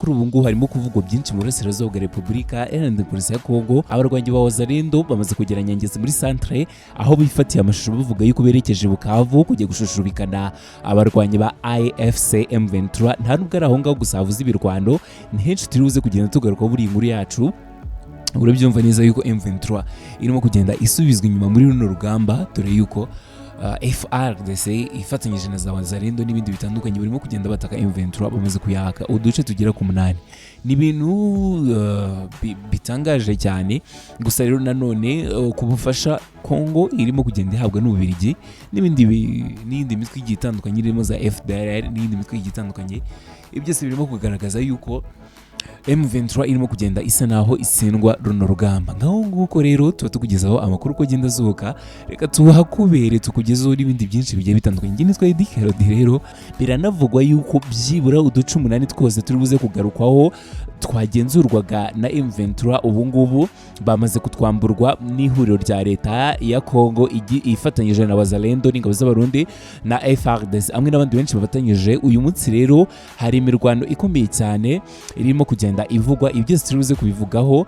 kuri ubu ngubu harimo kuvugwa byinshi mu burasirazuba bwa Repubulika Iharanira Demokarasi ya Kongo. Abarwanyi ba wazalendo bamaze kugera Nyangezi muri centre, aho bifatiye amashusho bavuga yuko berekeje Bukavu kujya gushushubikana abarwanyi ba AFC M23. Nta nubwo ari aho ngaho gusa havuze ibirwano, ni henshi turibuze kugenda tugaruka buri inkuru yacu. Urabyumva neza yuko M23 irimo kugenda isubizwa inyuma muri runo rugamba, dore yuko RDC ifatanyije na za wazalendo n'ibindi bitandukanye barimo kugenda bataka M23, bamaze kuyaka uduce tugera ku 8. Ni ibintu bitangaje cyane. Gusa rero nanone kubufasha Kongo irimo kugenda ihabwa n'Ububirigi n'indi mitwe igiye itandukanye irimo za FDLR n'indi mitwe igiye itandukanye. Ibyo byose birimo kugaragaza yuko M23 irimo kugenda isa naho isindwa runo rugamba. Ngaho nguko rero tuba tukugezaho amakuru ko agenda azuka, reka tuhakubere tukugezaho n'ibindi byinshi bigiye bitandukanye. Njye nitwa Edikerodi. Rero biranavugwa yuko byibura uduce 8 twose turi buze kugarukwaho twagenzurwaga na M23 ubu ngubu bamaze kutwamburwa n'ihuriro rya leta ya Kongo ifatanyije na wazalendo n'ingabo z'abarundi na FARDC amwe n'abandi benshi bafatanyije. Uyu munsi rero hari imirwano ikomeye cyane irimo kugenda ivugwa, ibyo byose turibuze kubivugaho,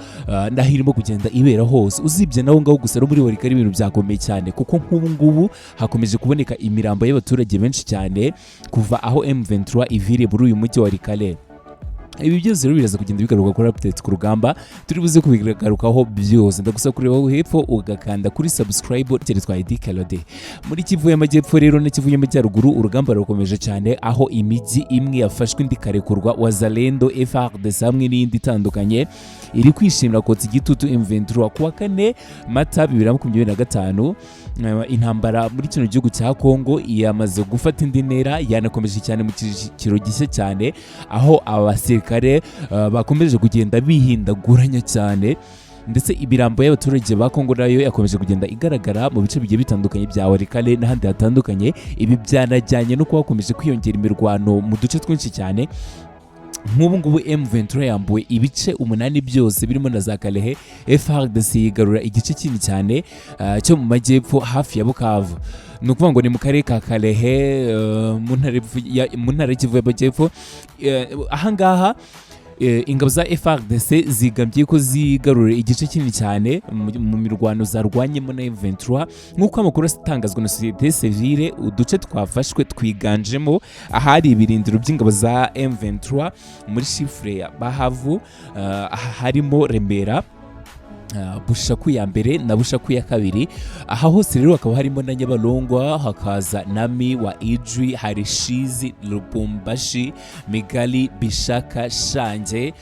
ndaho irimo kugenda ibera hose. Uzibye naho ngaho gusa muri Warika ari ibintu byakomeye cyane, kuko nk'ubu ngubu hakomeje kuboneka imirambo y'abaturage benshi cyane kuva aho M23 iviriye muri uyu mujyi wa Warika. Ibi byose rero biraza kugenda bigaruka kuri updates ku rugamba, turi buze kubigarukaho byose. Ndagusaba kureba hepfo ugakanda kuri subscribe cyitwa Edikerodi. Muri Kivu y'Amajyepfo rero na Kivu y'Amajyaruguru urugamba rukomeje cyane, aho imigi imwe yafashwe indi karekurwa, wazalendo FARDC hamwe n'indi itandukanye iri kwishimira kotsa igitutu M23. Kuwa 4 Mata 2025 intambara muri kino gihugu cya Kongo yamaze gufata indi ntera, yanakomeje cyane mu kiro gishya cyane, aho abasirikare bakomeje kugenda bihindaguranya cyane, ndetse ibirambo y'abaturage ba Kongo nayo yakomeje kugenda igaragara mu bice bigiye bitandukanye bya Warika n'ahandi hatandukanye. Ibi byanajyanye no kuba hakomeje kwiyongera imirwano mu duce twinshi cyane. Nk'ubu ngubu M23 yambuye ibice 8 byose birimo na za Kalehe. FARDC yigarura igice kinini cyane cyo mu majyepfo hafi ya Bukavu, ni ukuvuga ngo ni mu karere ka Kalehe mu ntara y'Kivu y'Amajyepfo. Ahangaha ingabo za FARDC zigambye ko zigarura igice kinini cyane mu mirwano zarwanyemo na M23. Nk'uko amakuru atangazwa na societe civile, uduce twafashwe twiganjemo ahari ibirindiro by'ingabo za M23 muri chiffre ya Bahavu, harimo Remera, Bushaku ya mbere na Bushaku ya kabiri. Aha hose rero hakaba harimo na Nyabalongwa, hakaza Nami wa Ijwi, hari Shizi, Lubumbashi, Migali, Bishaka, Shange,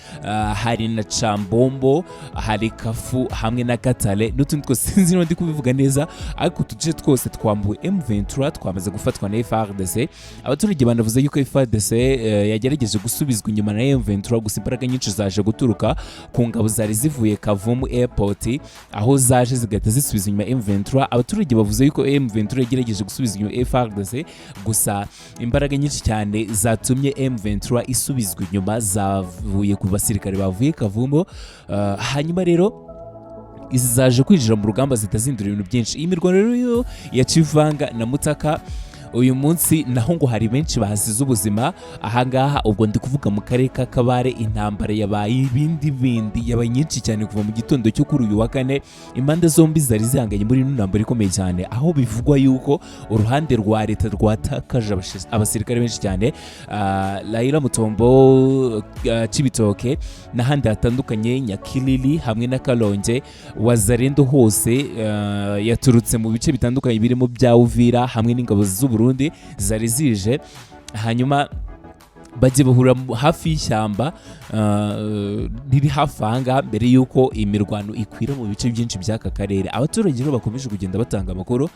hari na Chambombo, hari Kafu hamwe na Katale n'utundi twose sinzi niba ndi kubivuga neza, ariko utuce twose twambuwe M23 twamaze gufatwa na FARDC. Abaturage banavuze yuko FARDC yagerageje gusubizwa inyuma na M23, gusa imbaraga nyinshi zaje guturuka ku ngabo zari zivuye Kavumu aho zaje zigahita zisubiza inyuma M23. Abaturage bavuze yuko M23 yagerageje gusubiza inyuma FARDC, gusa imbaraga nyinshi cyane zatumye M23 isubizwa inyuma zavuye ku basirikare bavuye Kavumu. Hanyuma rero izi zaje kwinjira mu rugamba zitazindura ibintu byinshi. Iyi mirwano rero ya Kivanga na Mutaka uyu munsi naho ngo hari benshi bahasize ubuzima. Ahangaha ubwo ndi kuvuga mu karere ka Kabare, intambara yabaye ibindi yabaye nyinshi cyane kuva mu gitondo cyo kuri uyu wa 4. Impande zombi zari zihanganye muri ino ntambara ikomeye cyane, aho bivugwa yuko uruhande rwa leta rwatakaje abasirikare benshi cyane. Laila Mutombo, Cibitoke n'ahandi hatandukanye, Nyakilili hamwe na Kalonge. Wazalendo hose yaturutse mu bice bitandukanye birimo bya Uvira hamwe n'ingabo z'Uburundi zari zije, hanyuma bajye bahura hafi y'ishyamba riri hafi ahangaha mbere y'uko imirwano ikwira mu bice byinshi by'aka karere. Abaturage rero bakomeje kugenda batanga amakuru,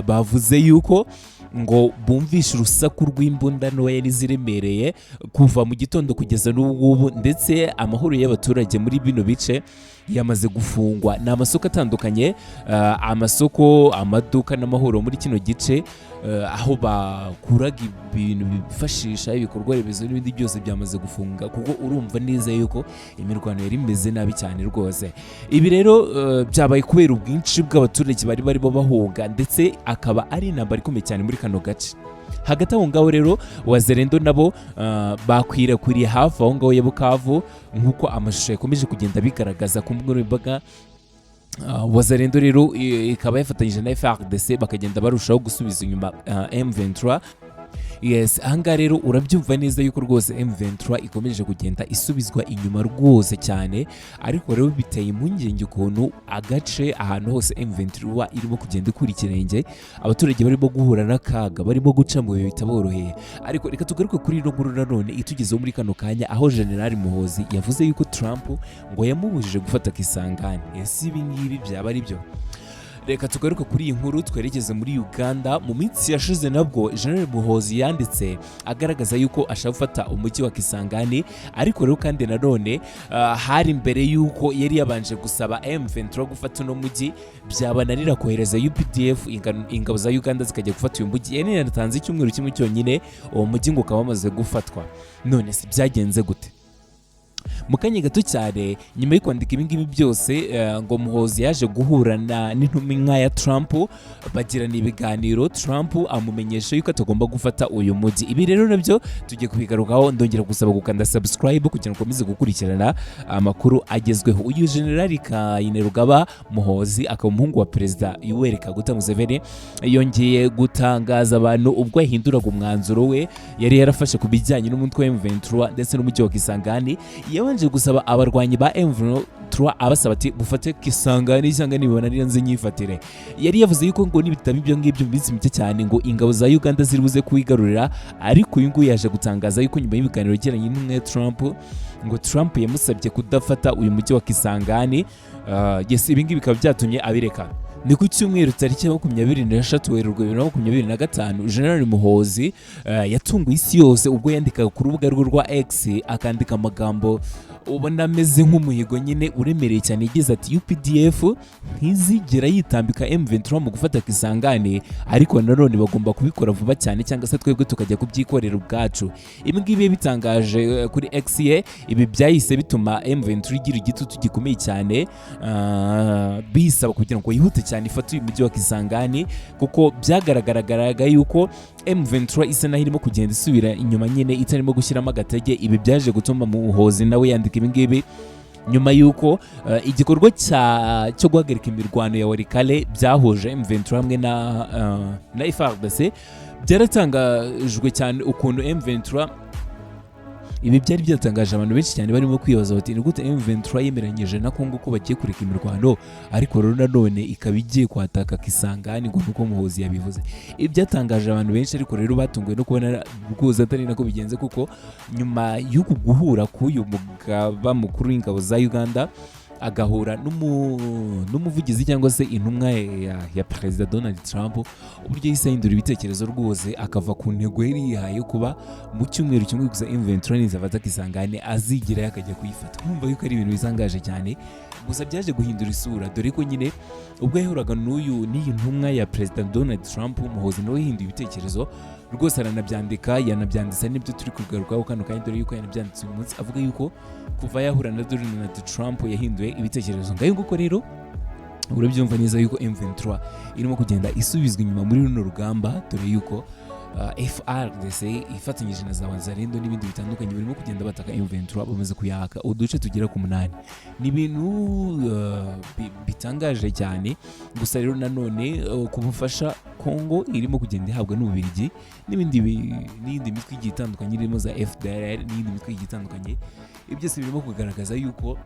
bavuze yuko ngo bumvishe urusaku rw'imbunda ntoya n'iziremereye kuva mu gitondo kugeza n'ubu, ndetse amahoro y'abaturage muri bino bice yamaze gufungwa. Ni amasoko atandukanye, amasoko, amaduka n'amahoro muri kino gice, aho bakuraga ibintu bifashisha ibikorwa remezo n'ibindi byose byamaze gufunga, kuko urumva neza yuko imirwano yari imeze nabi cyane rwose. Ibi rero byabaye kubera ubwinshi bw'abaturage bari barimo bahunga, ndetse akaba ari intambara ikomeye cyane muri kano gace. hagati aho ngaho rero wazalendo nabo bakwirakwiriye hafi aho ngaho ya Bukavu nk'uko amashusho yakomeje kugenda bigaragaza ku mbuga nkoranyambaga. Wazalendo rero ikaba yafatanyije na RDC bakagenda barushaho gusubiza inyuma M23. Yes, ahangaha rero urabyumva neza yuko rwose M23 ikomeje kugenda isubizwa inyuma rwose cyane, ariko rero biteye impungenge ukuntu agace ahantu hose M23 irimo kugenda ikura ikirenge, abaturage barimo guhura n'akaga, barimo guca mu bihe bitaboroheye. Ariko reka tugaruke kuri ino nkuru nanone itugezeho muri kano kanya, aho General Muhozi yavuze yuko Trump ngo yamubujije gufata Kisangani. Ese ibi ngibi byaba ari byo? Reka tugaruke kuri iyi nkuru twerekeze muri Uganda. Mu minsi yashize nabwo General Muhozi yanditse agaragaza yuko ashaka gufata umujyi wa Kisangani, ariko rero kandi nanone hari imbere yuko yari yabanje gusaba M23 gufata uno mujyi, byabananira kohereza UPDF ingabo za Uganda zikajya gufata uyu mujyi. Yari yanatanze icyumweru kimwe cyonyine uwo mujyi ngo ukaba wamaze gufatwa. None si byagenze gute? Mu kanya gato cyane nyuma yo kwandika ibi ngibi byose ngo Muhozi yaje guhura n'intumwa ya Trump, bagirana ibiganiro. Trump amumenyesha yuko atagomba gufata uyu mujyi. Ibi rero nabyo tugiye kubigarukaho, ndongera gusaba gukanda subscribe kugira ngo ukomeze gukurikirana amakuru agezweho. Uyu General Kainerugaba Muhozi akaba umuhungu wa Perezida Yoweri Kaguta Museveni, yongeye gutangaza abantu ubwo yahinduraga umwanzuro we yari yarafashe ku bijyanye n'umutwe wa M23 ndetse n'umujyi wa Kisangani. Yabanje gusaba abarwanyi ba M23 abasaba ati bufate Kisangani cyangwa nibona niyo nze nyifatire. Yari yavuze yuko ngo nibitaba ibyo ngibyo mu minsi mike cyane ngo ingabo za Uganda ziri buze kuyigarurira, ariko uyu nguyu yaje gutangaza yuko nyuma y'ibiganiro yagiranye n'umwe Trump ngo Trump yamusabye kudafata uyu mujyi wa Kisangani. Yes, ibi ngibi bikaba byatumye abireka. Ni ku cyumweru tariki 26 Werurwe 2025 General Muhozi yatunguye isi yose ubwo yandikaga ku rubuga rwe rwa X, akandika amagambo ubona ameze nk'umuhigo nyine uremereye cyane, yagize ati UPDF ntizigera yitambika M23 mu gufata Kisangani, ariko nanone bagomba kubikora vuba cyane cyangwa se twebwe tukajya kubyikorera ubwacu. Ibi ngibi bitangaje kuri X ye, ibi byahise bituma M23 igira igitutu gikomeye cyane, bisaba kugira ngo yihute cyane ifate uyu mujyi wa Kisangani, kuko byagaragaraga yuko M23 isa naho irimo kugenda isubira inyuma nyine itarimo gushyiramo agatege. Ibi byaje gutuma Muhozi nawe yandika ibi ngibi nyuma yuko igikorwa cyo guhagarika imirwano ya Walikale byahuje M23 hamwe na FARDC byaratangajwe cyane ukuntu M23. Ibi byari byatangaje abantu benshi cyane barimo kwibaza bati ni gute M23 yemeranyije na Kongo ko bagiye kureka imirwano, ariko rero nanone ikaba igiye kwataka Kisangani ngo nuko Muhozi yabivuze. Ibi byatangaje abantu benshi, ariko rero batunguwe no kubona rwose atari nako bigenze, kuko nyuma y'uku guhura k'uyu mugaba mukuru w'ingabo za Uganda agahura n'umuvugizi cyangwa se intumwa ya Perezida Donald Trump, uburyo yahise ahindura ibitekerezo rwose akava ku ntego yari yihaye kuba mu cyumweru kimwe gusa M23 nizafata Kisangani azigerayo akajya kuyifata. Mwumva yuko ari ibintu bisangaje cyane, gusa byaje guhindura isura, dore ko nyine ubwo yahuraga n'iyi ntumwa ya Perezida Donald Trump, Muhozi nawe yahinduye ibitekerezo rwose, aranabyandika, yanabyanditse n'ibyo turi kugarukaho kano kanya, dore yuko yanabyanditse uyu munsi avuga yuko kuva yahura na Donald Trump yahinduye ibitekerezo. Ngayo nguko rero urabyumva neza yuko M23 irimo kugenda isubizwa inyuma muri runo rugamba, dore yuko FARDC ifatanyije na za wazalendo n'ibindi bitandukanye birimo kugenda bataka M23 bamaze kuyaka uduce tugera ku 8. Ni ibintu bitangaje cyane, gusa rero nanone kubufasha Kongo irimo kugenda ihabwa n'Ububiligi n'ibindi mitwe igiye itandukanye irimo za FDLR n'ibindi mitwe igiye itandukanye. Ibyo byose birimo kugaragaza yuko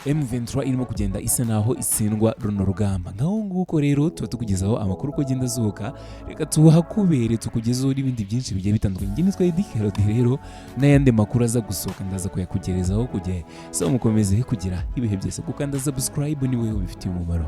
M23 irimo kugenda isa naho isindwa runo rugamba. Ngaho nguko rero tuba tukugezaho amakuru ko agenda azuka, reka tuhakubere tukugezaho n'ibindi byinshi bigiye bitandukanye. Njye nitwa Edikerode rero, n'ayandi makuru aza gusohoka ndaza kuyakugerezaho kugihe. So mukomeze kugira ibihe byose, gukanda subscribe ni wowe ubifitiye umumaro.